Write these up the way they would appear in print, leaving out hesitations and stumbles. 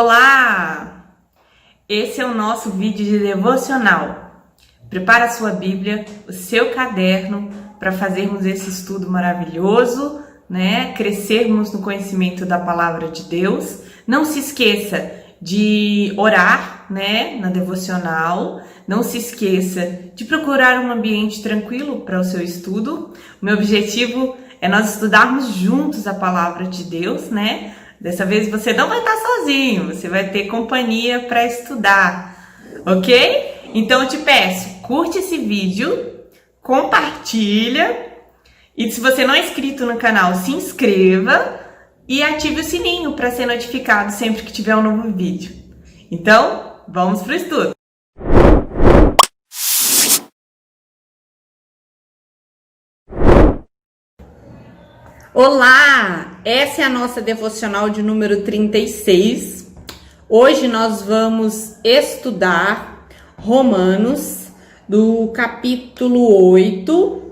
Olá! Esse é o nosso vídeo de devocional. Prepara a sua Bíblia, o seu caderno para fazermos esse estudo maravilhoso, né? Crescermos no conhecimento da palavra de Deus. Não se esqueça de orar, né, na devocional. Não se esqueça de procurar um ambiente tranquilo para o seu estudo. O meu objetivo é nós estudarmos juntos a palavra de Deus, né? Dessa vez você não vai estar sozinho, você vai ter companhia para estudar, ok? Então eu te peço, curte esse vídeo, compartilha e se você não é inscrito no canal, se inscreva e ative o sininho para ser notificado sempre que tiver um novo vídeo. Então, vamos para o estudo! Olá! Essa é a nossa devocional de número 36. Hoje nós vamos estudar Romanos, do capítulo 8,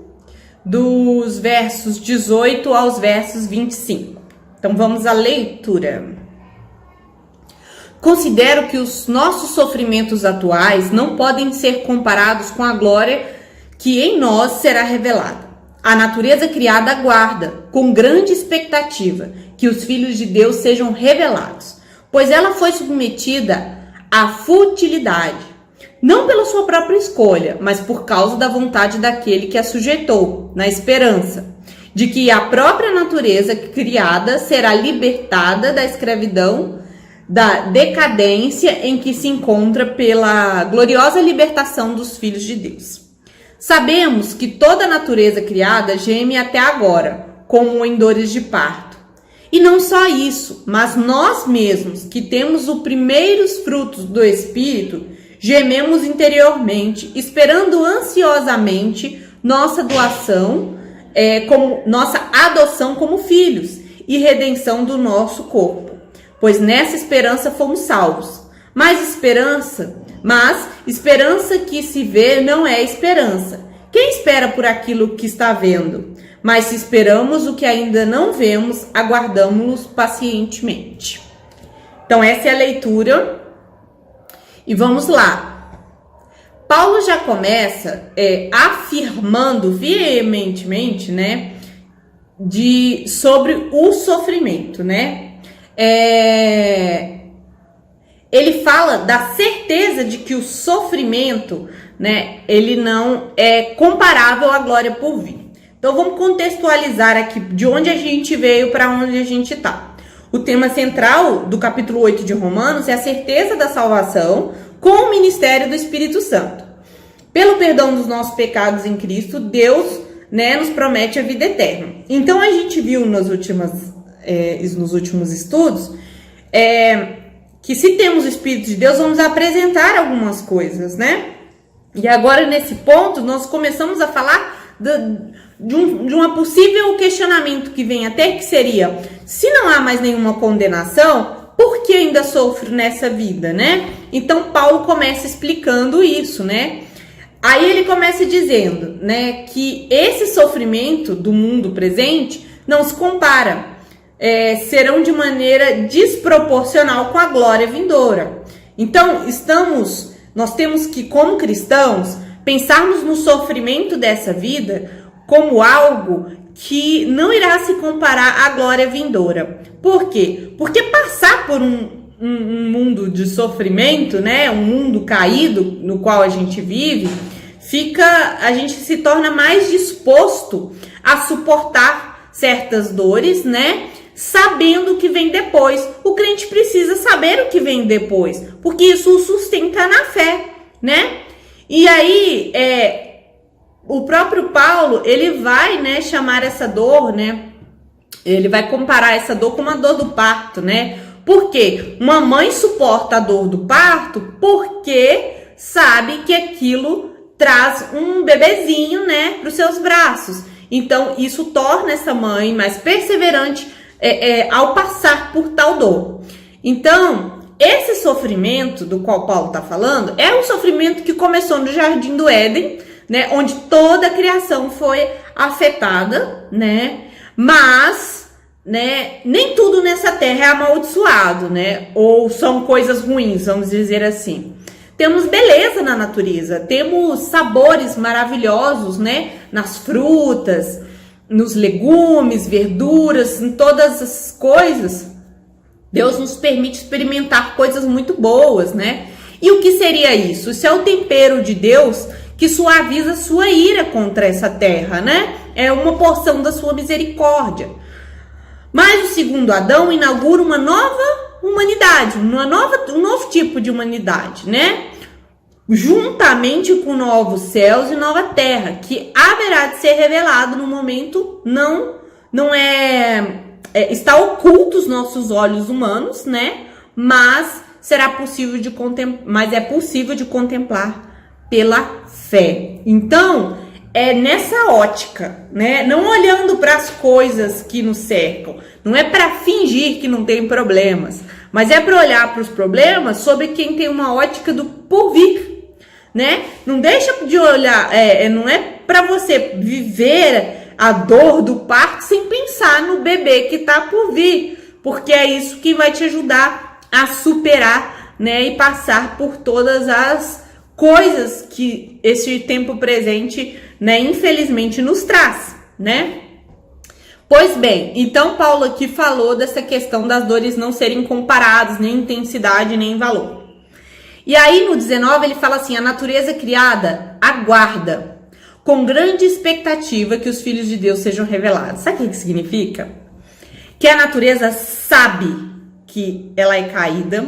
dos versos 18 aos versos 25. Então vamos à leitura. Considero que os nossos sofrimentos atuais não podem ser comparados com a glória que em nós será revelada. A natureza criada aguarda, com grande expectativa, que os filhos de Deus sejam revelados, pois ela foi submetida à futilidade, não pela sua própria escolha, mas por causa da vontade daquele que a sujeitou, na esperança de que a própria natureza criada será libertada da escravidão, da decadência em que se encontra pela gloriosa libertação dos filhos de Deus. Sabemos que toda a natureza criada geme até agora, como em dores de parto. E não só isso, mas nós mesmos, que temos os primeiros frutos do Espírito, gememos interiormente, esperando ansiosamente nossa adoção como filhos e redenção do nosso corpo. Pois nessa esperança fomos salvos. Mas esperança que se vê não é esperança. Quem espera por aquilo que está vendo? Mas se esperamos o que ainda não vemos, aguardamos-lo pacientemente. Então essa é a leitura. E vamos lá. Paulo já começa afirmando veementemente, né, sobre o sofrimento, né? Ele fala da certeza de que o sofrimento, né, ele não é comparável à glória por vir. Então vamos contextualizar aqui de onde a gente veio para onde a gente está. O tema central do capítulo 8 de Romanos é a certeza da salvação com o ministério do Espírito Santo. Pelo perdão dos nossos pecados em Cristo, Deus, né, nos promete a vida eterna. Então a gente viu nos últimos estudos que se temos o Espírito de Deus, vamos apresentar algumas coisas, né? E agora, nesse ponto, nós começamos a falar de um possível questionamento que vem até, que seria: se não há mais nenhuma condenação, por que ainda sofro nessa vida, né? Então, Paulo começa explicando isso, né? Aí ele começa dizendo, né, que esse sofrimento do mundo presente não se compara. Serão de maneira desproporcional com a glória vindoura. Então, nós temos que, como cristãos, pensarmos no sofrimento dessa vida como algo que não irá se comparar à glória vindoura. Por quê? Porque passar por um mundo de sofrimento, né, um mundo caído no qual a gente vive, a gente se torna mais disposto a suportar certas dores, né? Sabendo o que vem depois. O crente precisa saber o que vem depois, porque isso o sustenta na fé, né? E aí, o próprio Paulo, ele vai, né, chamar essa dor, né? Ele vai comparar essa dor com uma dor do parto, né? Por quê? Uma mãe suporta a dor do parto porque sabe que aquilo traz um bebezinho, né, para os seus braços. Então, isso torna essa mãe mais perseverante ao passar por tal dor. Então, esse sofrimento do qual Paulo está falando é um sofrimento que começou no Jardim do Éden, né, onde toda a criação foi afetada, né, mas né, nem tudo nessa terra é amaldiçoado, né? Ou são coisas ruins, vamos dizer assim. Temos beleza na natureza, temos sabores maravilhosos, né? Nas frutas, nos legumes, verduras, em todas as coisas. Deus nos permite experimentar coisas muito boas, né? E o que seria isso? Isso é o tempero de Deus que suaviza sua ira contra essa terra, né? É uma porção da sua misericórdia. Mas o segundo Adão inaugura uma nova humanidade, um novo tipo de humanidade, né? Juntamente com novos céus e nova terra, que haverá de ser revelado no momento, está oculto aos nossos olhos humanos, né? Mas será possível de é possível de contemplar pela fé. Então, é nessa ótica, né? Não olhando para as coisas que nos cercam, não é para fingir que não tem problemas, mas é para olhar para os problemas sobre quem tem uma ótica do porvir, né? Não deixa de olhar, não é para você viver a dor do parto sem pensar no bebê que tá por vir, porque é isso que vai te ajudar a superar, né? E passar por todas as coisas que esse tempo presente, né, infelizmente nos traz, né? Pois bem, então Paulo aqui falou dessa questão das dores não serem comparadas, nem em intensidade, nem em valor. E aí no 19 ele fala assim: a natureza criada aguarda com grande expectativa que os filhos de Deus sejam revelados. Sabe o que significa? Que a natureza sabe que ela é caída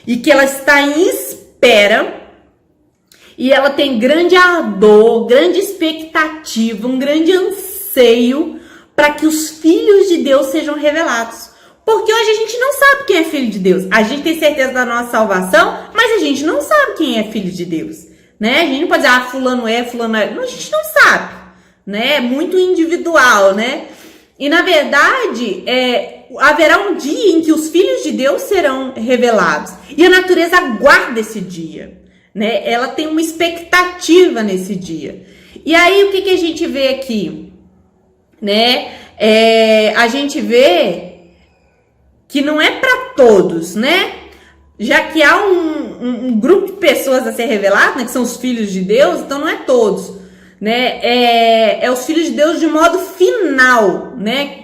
e que ela está em espera. E ela tem grande ardor, grande expectativa, um grande anseio para que os filhos de Deus sejam revelados. Porque hoje a gente não sabe quem é filho de Deus. A gente tem certeza da nossa salvação, mas a gente não sabe quem é filho de Deus, né? A gente não pode dizer, fulano é, fulano é. Não, a gente não sabe, né? É muito individual, né? E na verdade, haverá um dia em que os filhos de Deus serão revelados. E a natureza aguarda esse dia, né? Ela tem uma expectativa nesse dia. E aí, o que a gente vê aqui? Né? A gente vê que não é para todos, né? Já que há um grupo de pessoas a ser revelado, né? Que são os filhos de Deus, então não é todos, né? É os filhos de Deus de modo final, né?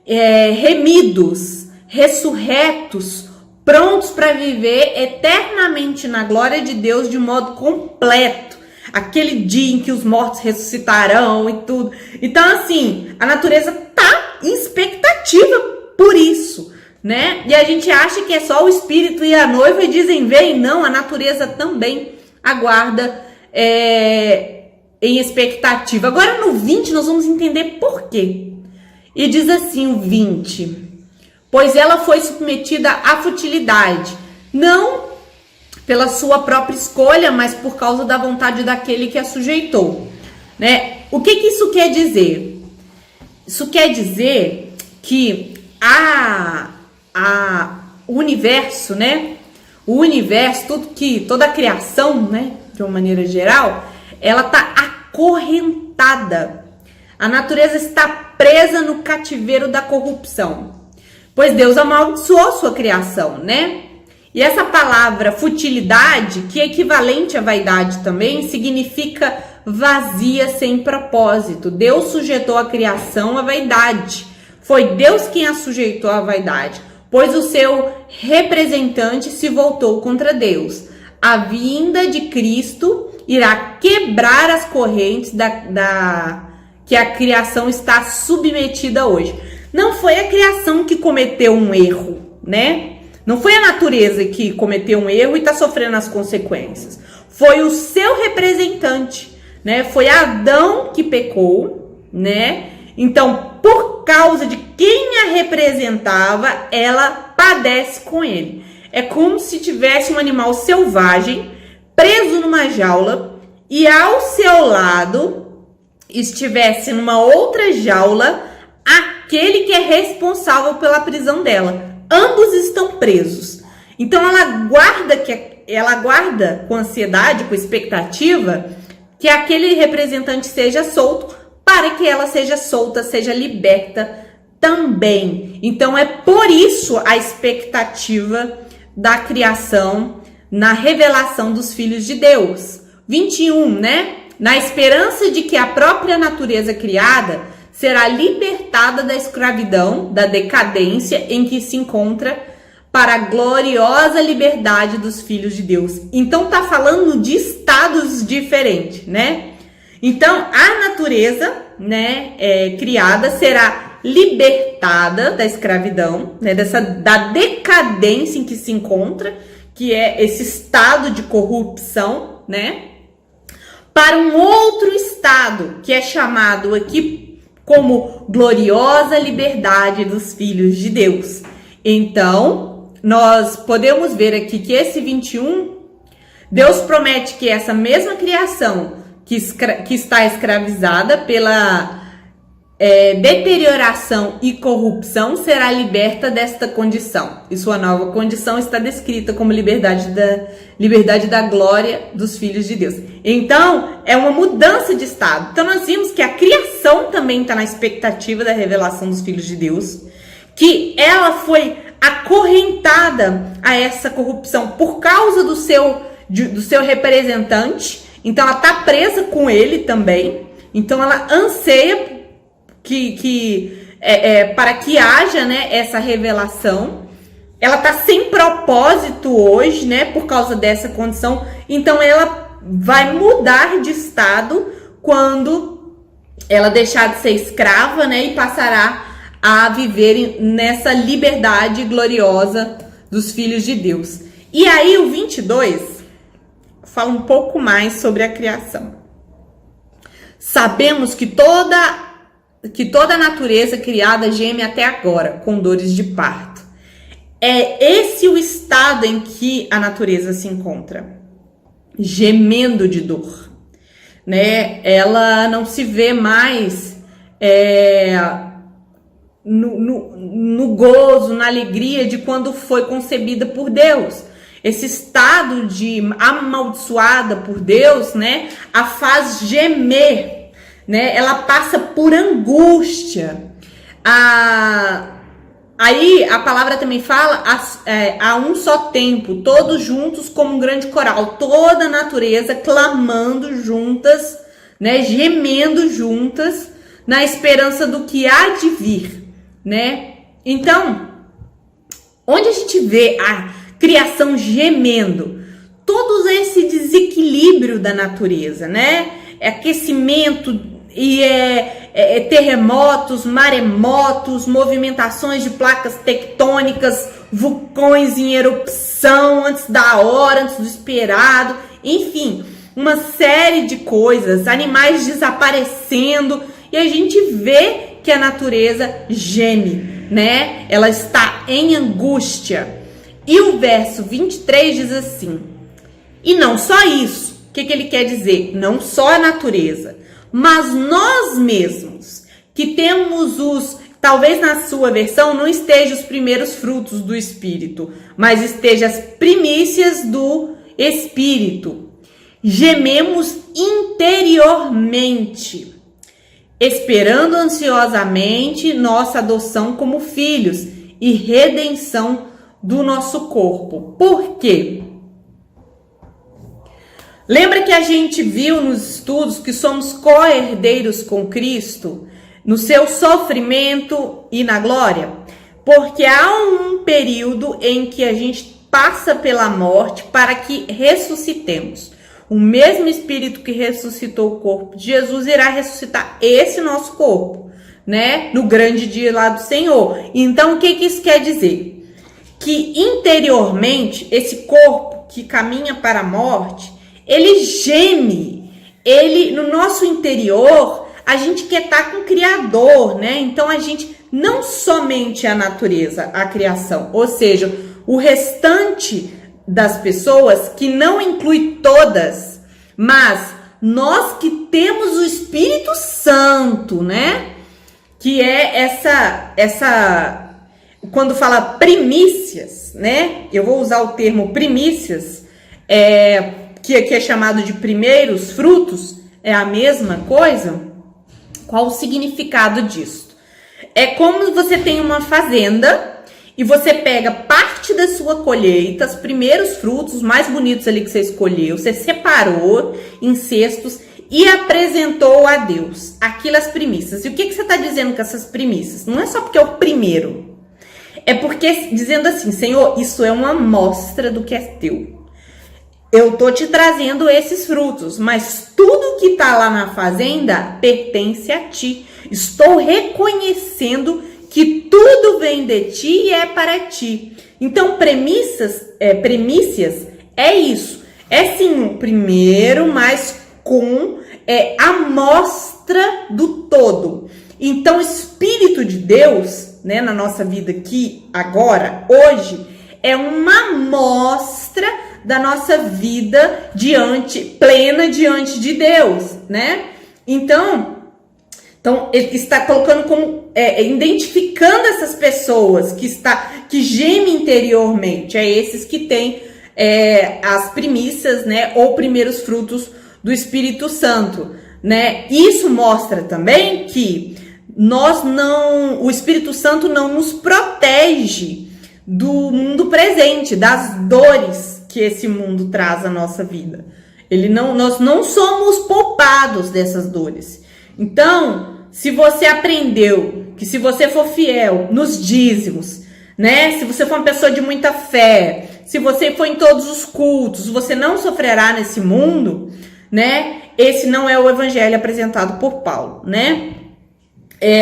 Remidos, ressurretos, prontos para viver eternamente na glória de Deus de modo completo. Aquele dia em que os mortos ressuscitarão e tudo. Então, assim, a natureza tá em expectativa por isso, né? E a gente acha que é só o espírito e a noiva e dizem, vem. Não, a natureza também aguarda em expectativa. Agora, no 20, nós vamos entender por quê. E diz assim o 20... Pois ela foi submetida à futilidade, não pela sua própria escolha, mas por causa da vontade daquele que a sujeitou, né? O que isso quer dizer? Isso quer dizer que o universo, né? O universo, toda a criação, né? De uma maneira geral, ela tá acorrentada. A natureza está presa no cativeiro da corrupção. Pois Deus amaldiçoou sua criação, né? E essa palavra futilidade, que é equivalente à vaidade também, significa vazia sem propósito. Deus sujeitou a criação à vaidade. Foi Deus quem a sujeitou à vaidade, pois o seu representante se voltou contra Deus. A vinda de Cristo irá quebrar as correntes que a criação está submetida hoje. Não foi a criação que cometeu um erro, né? Não foi a natureza que cometeu um erro e está sofrendo as consequências. Foi o seu representante, né? Foi Adão que pecou, né? Então, por causa de quem a representava, ela padece com ele. É como se tivesse um animal selvagem preso numa jaula e ao seu lado estivesse numa outra jaula aquele que é responsável pela prisão dela. Ambos estão presos. Então ela aguarda com ansiedade, com expectativa, que aquele representante seja solto, para que ela seja solta, seja liberta também. Então é por isso a expectativa da criação na revelação dos filhos de Deus. 21, né? Na esperança de que a própria natureza criada será libertada da escravidão, da decadência em que se encontra, para a gloriosa liberdade dos filhos de Deus. Então tá falando de estados diferentes, né? Então a natureza, né, criada será libertada da escravidão, né, da decadência em que se encontra, que é esse estado de corrupção, né, para um outro estado que é chamado aqui como gloriosa liberdade dos filhos de Deus. Então, nós podemos ver aqui que esse 21, Deus promete que essa mesma criação que está escravizada pela deterioração e corrupção será liberta desta condição. E sua nova condição está descrita como liberdade da glória dos filhos de Deus. Então, é uma mudança de estado. Então, nós vimos que a criação também está na expectativa da revelação dos filhos de Deus, que ela foi acorrentada a essa corrupção por causa do seu representante. Então, ela está presa com ele também. Então, ela anseia para que haja, né, essa revelação. Ela está sem propósito hoje, né, por causa dessa condição. Então ela vai mudar de estado quando ela deixar de ser escrava, né, e passará a viver nessa liberdade gloriosa dos filhos de Deus. E aí o 22 fala um pouco mais sobre a criação. Sabemos que toda a natureza criada geme até agora, com dores de parto. É esse o estado em que a natureza se encontra, gemendo de dor, né? Ela não se vê mais no gozo, na alegria de quando foi concebida por Deus. Esse estado de amaldiçoada por Deus, né, a faz gemer, né? Ela passa por angústia. Aí a palavra também fala a um só tempo, todos juntos como um grande coral, toda a natureza clamando juntas, né, gemendo juntas, na esperança do que há de vir, né? Então, onde a gente vê a criação gemendo, todo esse desequilíbrio da natureza, né? Aquecimento e terremotos, maremotos, movimentações de placas tectônicas, vulcões em erupção antes da hora, antes do esperado, enfim, uma série de coisas, animais desaparecendo, e a gente vê que a natureza geme, né? Ela está em angústia. E o verso 23 diz assim: e não só isso, o que ele quer dizer? Não só a natureza, mas nós mesmos, que temos talvez na sua versão não esteja os primeiros frutos do Espírito, mas esteja as primícias do Espírito. Gememos interiormente, esperando ansiosamente nossa adoção como filhos e redenção do nosso corpo. Por quê? Lembra que a gente viu nos estudos que somos co-herdeiros com Cristo no seu sofrimento e na glória? Porque há um período em que a gente passa pela morte para que ressuscitemos. O mesmo Espírito que ressuscitou o corpo de Jesus irá ressuscitar esse nosso corpo, né? No grande dia lá do Senhor. Então, o que isso quer dizer? Que interiormente, esse corpo que caminha para a morte, ele geme, no nosso interior, a gente quer estar com o Criador, né? Então, a gente, não somente a natureza, a criação, ou seja, o restante das pessoas, que não inclui todas, mas nós que temos o Espírito Santo, né? Que é essa quando fala primícias, né? Eu vou usar o termo primícias, que aqui é chamado de primeiros frutos, é a mesma coisa? Qual o significado disso? É como você tem uma fazenda e você pega parte da sua colheita, os primeiros frutos, os mais bonitos ali que você escolheu, você separou em cestos e apresentou a Deus aquilo, as primícias. E o que você está dizendo com essas primícias? Não é só porque é o primeiro. É porque dizendo assim, Senhor, isso é uma amostra do que é teu. Eu tô te trazendo esses frutos, mas tudo que tá lá na fazenda pertence a ti. Estou reconhecendo que tudo vem de ti e é para ti. Então, primícias é isso. É sim o primeiro, mas com amostra do todo. Então, o Espírito de Deus, né, na nossa vida aqui, agora, hoje, é uma amostra da nossa vida plena diante de Deus, né? Então ele está colocando como identificando essas pessoas que gemem interiormente, esses que têm as primícias, né, ou primeiros frutos do Espírito Santo, né? Isso mostra também que o Espírito Santo não nos protege do mundo presente, das dores que esse mundo traz à nossa vida. Nós não somos poupados dessas dores. Então, se você aprendeu que se você for fiel nos dízimos, né? Se você for uma pessoa de muita fé, se você for em todos os cultos, você não sofrerá nesse mundo, né? Esse não é o evangelho apresentado por Paulo, né?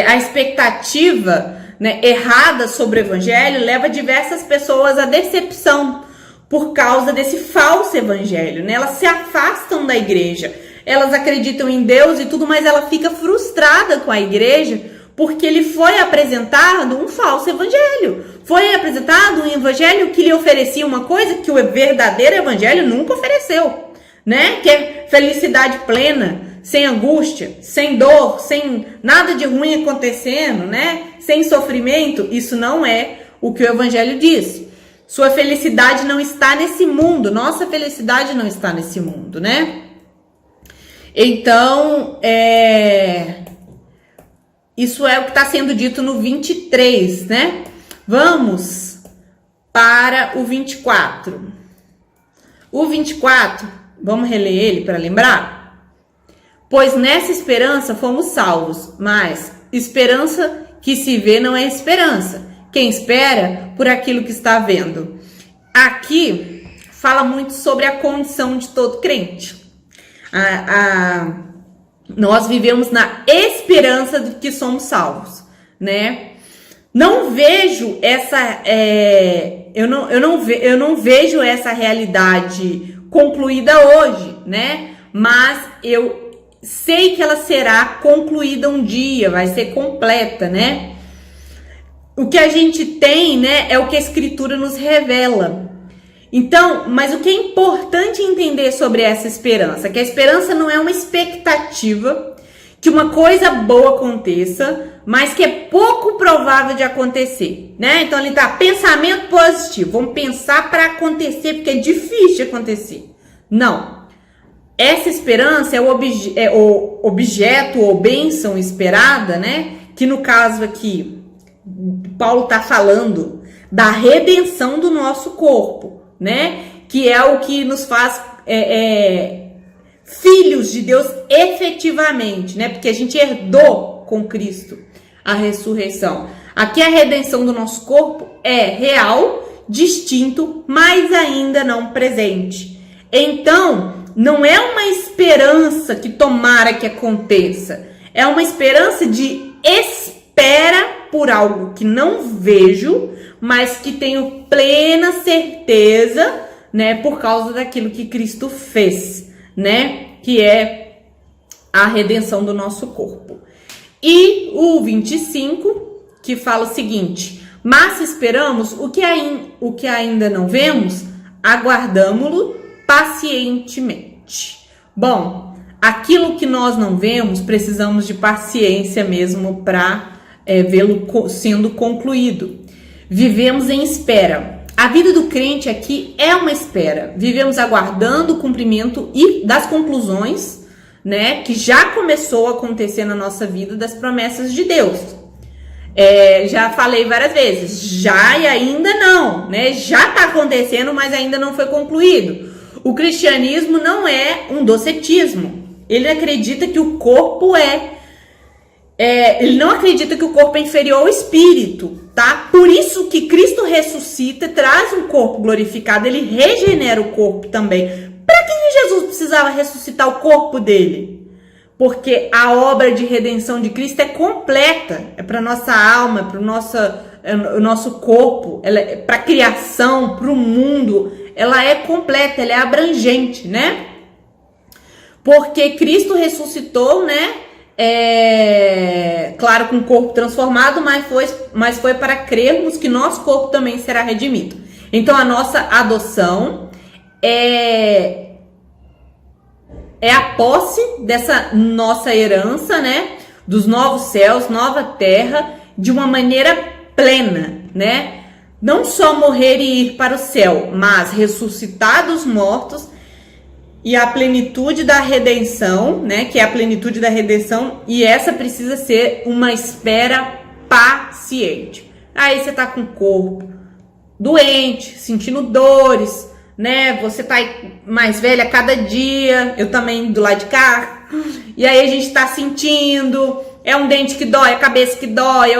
A expectativa, né, errada sobre o evangelho leva diversas pessoas à decepção por causa desse falso evangelho, né? Elas se afastam da igreja, elas acreditam em Deus e tudo, mas ela fica frustrada com a igreja porque lhe foi apresentado um falso evangelho. Foi apresentado um evangelho que lhe oferecia uma coisa que o verdadeiro evangelho nunca ofereceu, né? Que é felicidade plena, sem angústia, sem dor, sem nada de ruim acontecendo, né? Sem sofrimento. Isso não é o que o evangelho diz. Sua felicidade não está nesse mundo. Nossa felicidade não está nesse mundo, né? Então, isso é o que está sendo dito no 23, né? Vamos para o 24. O 24, vamos reler ele para lembrar? Pois nessa esperança fomos salvos, mas esperança que se vê não é esperança. Quem espera por aquilo que está vendo. Aqui fala muito sobre a condição de todo crente. Nós vivemos na esperança de que somos salvos, né? Não vejo essa, eu não vejo essa realidade concluída hoje, né? Mas eu sei que ela será concluída um dia, vai ser completa, né? O que a gente tem, né, é o que a Escritura nos revela. Então, mas o que é importante entender sobre essa esperança? Que a esperança não é uma expectativa que uma coisa boa aconteça, mas que é pouco provável de acontecer, né? Então, ali tá pensamento positivo. Vamos pensar para acontecer, porque é difícil de acontecer. Não. Essa esperança é o objeto ou bênção esperada, né? Que no caso aqui, Paulo está falando da redenção do nosso corpo, né? Que é o que nos faz filhos de Deus efetivamente, né? Porque a gente herdou com Cristo a ressurreição. Aqui a redenção do nosso corpo é real, distinto, mas ainda não presente. Então, não é uma esperança que tomara que aconteça. É uma esperança de espera por algo que não vejo, mas que tenho plena certeza, né, por causa daquilo que Cristo fez, né, que é a redenção do nosso corpo. E o 25, que fala o seguinte: mas se esperamos o que ainda não vemos, aguardamo-lo pacientemente. Bom, aquilo que nós não vemos, precisamos de paciência mesmo para vê-lo sendo concluído. Vivemos em espera. A vida do crente aqui é uma espera. Vivemos aguardando o cumprimento e das conclusões, né, que já começou a acontecer na nossa vida, das promessas de Deus. Já falei várias vezes, já e ainda não, né? Já está acontecendo, mas ainda não foi concluído. O cristianismo não é um docetismo. Ele acredita que o corpo ele não acredita que o corpo é inferior ao espírito, tá? Por isso que Cristo ressuscita, traz um corpo glorificado, ele regenera o corpo também. Para que Jesus precisava ressuscitar o corpo dele? Porque a obra de redenção de Cristo é completa, é para nossa alma, para o nosso corpo, para a criação, para o mundo, ela é completa, ela é abrangente, né? Porque Cristo ressuscitou, né? Claro, com o corpo transformado, mas foi para crermos que nosso corpo também será redimido. Então a nossa adoção é a posse dessa nossa herança, né? Dos novos céus, nova terra, de uma maneira plena, né? Não só morrer e ir para o céu, mas ressuscitar dos mortos e a plenitude da redenção, né? Que é a plenitude da redenção, e essa precisa ser uma espera paciente. Aí você tá com o corpo doente, sentindo dores, né? Você tá mais velha a cada dia, eu também do lado de cá. E aí a gente tá sentindo, é um dente que dói, a cabeça que dói,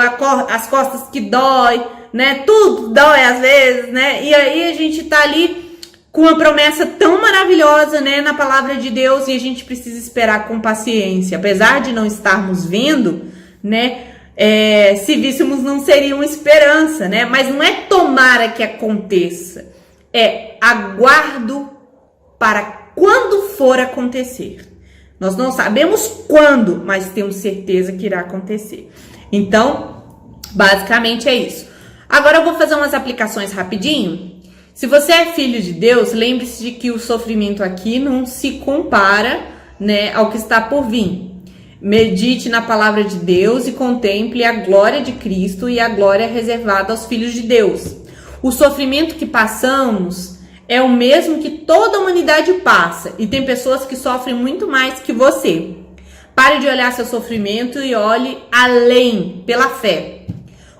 as costas que dói, né? Tudo dói às vezes, né? E aí a gente tá ali com uma promessa tão maravilhosa, né, na palavra de Deus, e a gente precisa esperar com paciência. Apesar de não estarmos vendo, né, se víssemos não seria uma esperança, né? Mas não é tomara que aconteça, é aguardo para quando for acontecer. Nós não sabemos quando, mas temos certeza que irá acontecer. Então, basicamente é isso. Agora eu vou fazer umas aplicações rapidinho. Se você é filho de Deus, lembre-se de que o sofrimento aqui não se compara, né, ao que está por vir. Medite na palavra de Deus e contemple a glória de Cristo e a glória reservada aos filhos de Deus. O sofrimento que passamos é o mesmo que toda a humanidade passa, e tem pessoas que sofrem muito mais que você. Pare de olhar seu sofrimento e olhe além, pela fé.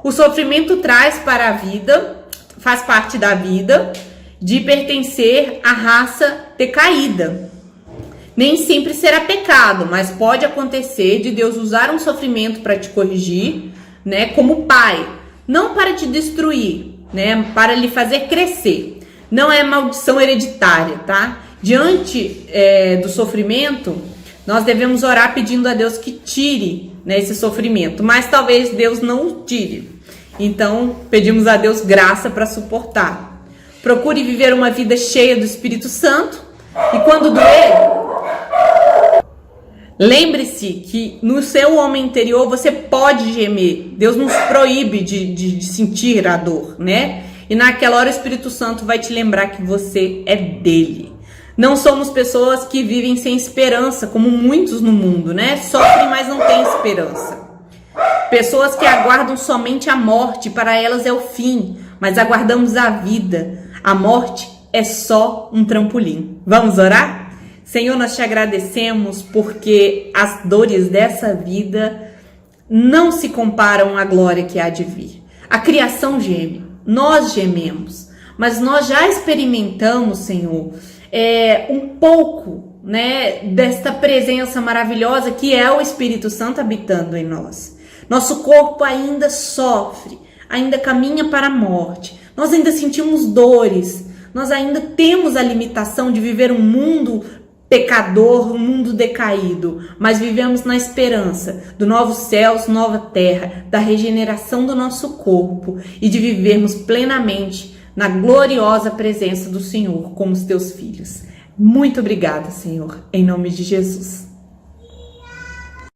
O sofrimento traz para a vida, faz parte da vida, de pertencer à raça decaída. Nem sempre será pecado, mas pode acontecer de Deus usar um sofrimento para te corrigir, né, como pai, não para te destruir, né, para lhe fazer crescer. Não é maldição hereditária, tá? Diante do sofrimento, nós devemos orar pedindo a Deus que tire, né, esse sofrimento, mas talvez Deus não o tire. Então, pedimos a Deus graça para suportar. Procure viver uma vida cheia do Espírito Santo, e quando doer, lembre-se que no seu homem interior você pode gemer. Deus nos proíbe de sentir a dor, né? E naquela hora o Espírito Santo vai te lembrar que você é dele. Não somos pessoas que vivem sem esperança, como muitos no mundo, né? Sofrem, mas não têm esperança. Pessoas que aguardam somente a morte, para elas é o fim, mas aguardamos a vida. A morte é só um trampolim. Vamos orar? Senhor, nós te agradecemos porque as dores dessa vida não se comparam à glória que há de vir. A criação geme, nós gememos, mas nós já experimentamos, Senhor, um pouco, né, desta presença maravilhosa que é o Espírito Santo habitando em nós. Nosso corpo ainda sofre, ainda caminha para a morte, nós ainda sentimos dores, nós ainda temos a limitação de viver um mundo pecador, um mundo decaído, mas vivemos na esperança do novos céus, nova terra, da regeneração do nosso corpo e de vivermos plenamente na gloriosa presença do Senhor como os teus filhos. Muito obrigada, Senhor, em nome de Jesus.